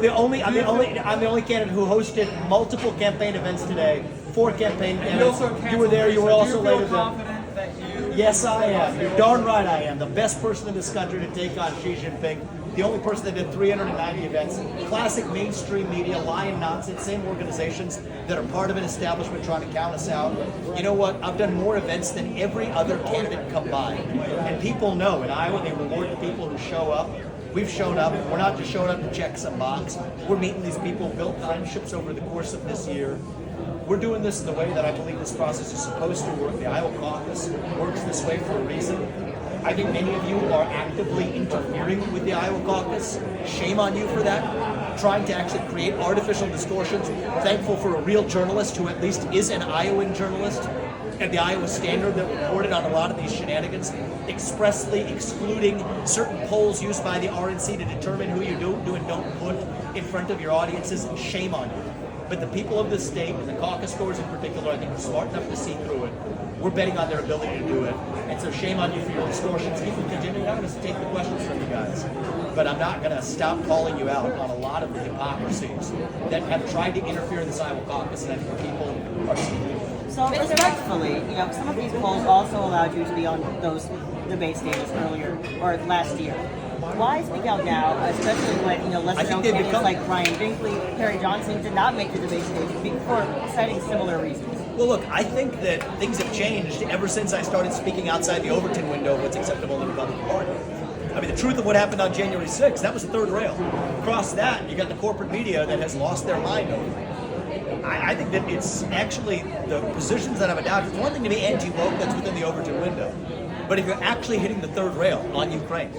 I'm the only candidate who hosted multiple campaign events today. 4 campaign candidates. You were there. You were also later there. Yes, I am. You're darn right I am. The best person in this country to take on Xi Jinping. The only person that did 390 events. Classic mainstream media, lying nonsense. Same organizations that are part of an establishment trying to count us out. You know what? I've done more events than every other candidate combined. And people know in Iowa they reward the people who show up. We've shown up. We're not just showing up to check some box. We're meeting these people, built friendships over the course of this year. We're doing this in the way that I believe this process is supposed to work. The Iowa caucus works this way for a reason. I think many of you are actively interfering with the Iowa caucus. Shame on you for that. Trying to actually create artificial distortions. Thankful for a real journalist who at least is an Iowan journalist at the Iowa Standard that reported on a lot of these shenanigans, expressly excluding certain polls used by the RNC to determine who you do and don't put in front of your audiences. Shame on you. But the people of this state, and the caucus goers in particular, I think are smart enough to see through it. We're betting on their ability to do it. And so shame on you for your distortions. Keep them continuing. I'm going to take the questions from you guys. But I'm not going to stop calling you out on a lot of the hypocrisies that have tried to interfere in this Iowa caucus, and I think people are seeing it. So respectfully, some of these polls also allowed you to be on those debate stages earlier, or last year. Why speak out now, especially when lesser known candidates like Brian Binkley, Perry Johnson did not make the debate stage for citing similar reasons? Well, look, I think that things have changed ever since I started speaking outside the Overton window of what's acceptable in the Republican Party. I mean, the truth of what happened on January 6th, that was the third rail. Across that, you got the corporate media that has lost their mind over it. I think that it's actually the positions that I've adopted. It's one thing to be anti-woke, that's within the Overton window. But if you're actually hitting the third rail on Ukraine,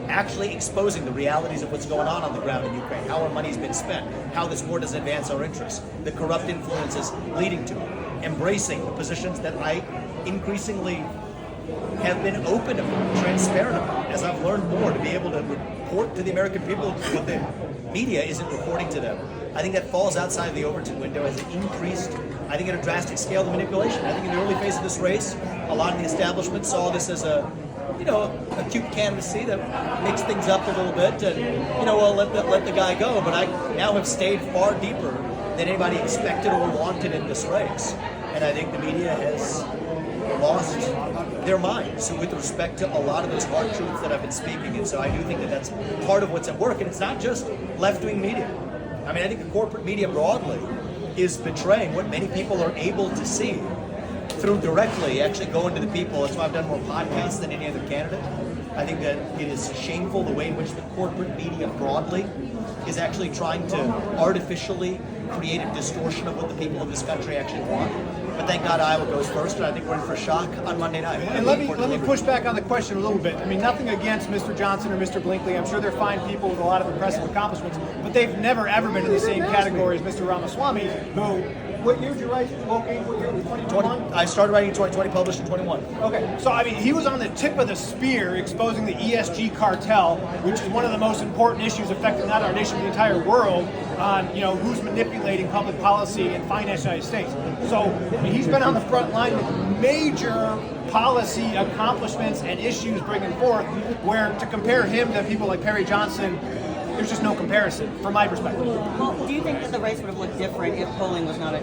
actually exposing the realities of what's going on the ground in Ukraine, how our money's been spent, how this war doesn't advance our interests, the corrupt influences leading to it, embracing the positions that I increasingly have been open about, transparent about, as I've learned more to be able to report to the American people what the media isn't reporting to them. I think that falls outside of the Overton window as it increased, I think at a drastic scale, the manipulation. I think in the early phase of this race, a lot of the establishment saw this as a cute candidacy that makes things up a little bit, and well, let the guy go. But I now have stayed far deeper than anybody expected or wanted in this race, and I think the media has lost their minds with respect to a lot of those hard truths that I've been speaking. And so I do think that that's part of what's at work, and it's not just left-wing media. I mean, I think the corporate media broadly is betraying what many people are able to see through directly actually going to the people. That's why I've done more podcasts than any other candidate. I think that it is shameful the way in which the corporate media broadly is actually trying to artificially create a distortion of what the people of this country actually want. But thank God Iowa goes first, and I think we're in for a shock on Monday night. And let me push back on the question a little bit. I mean, nothing against Mr. Johnson or Mr. Blinkley. I'm sure they're fine people with a lot of impressive accomplishments, but they've never ever been in the same category as Mr. Ramaswamy, who, what year did you write? What year? 2021? I started writing in 2020, published in 21. Okay, so I mean, he was on the tip of the spear exposing the ESG cartel, which is one of the most important issues affecting not our nation, but the entire world, on who's manipulating public policy and finance in the United States. So I mean, he's been on the front line with major policy accomplishments and issues bringing forth, where to compare him to people like Perry Johnson, there's just no comparison from my perspective. Well, do you think that the race would have looked different if polling was not a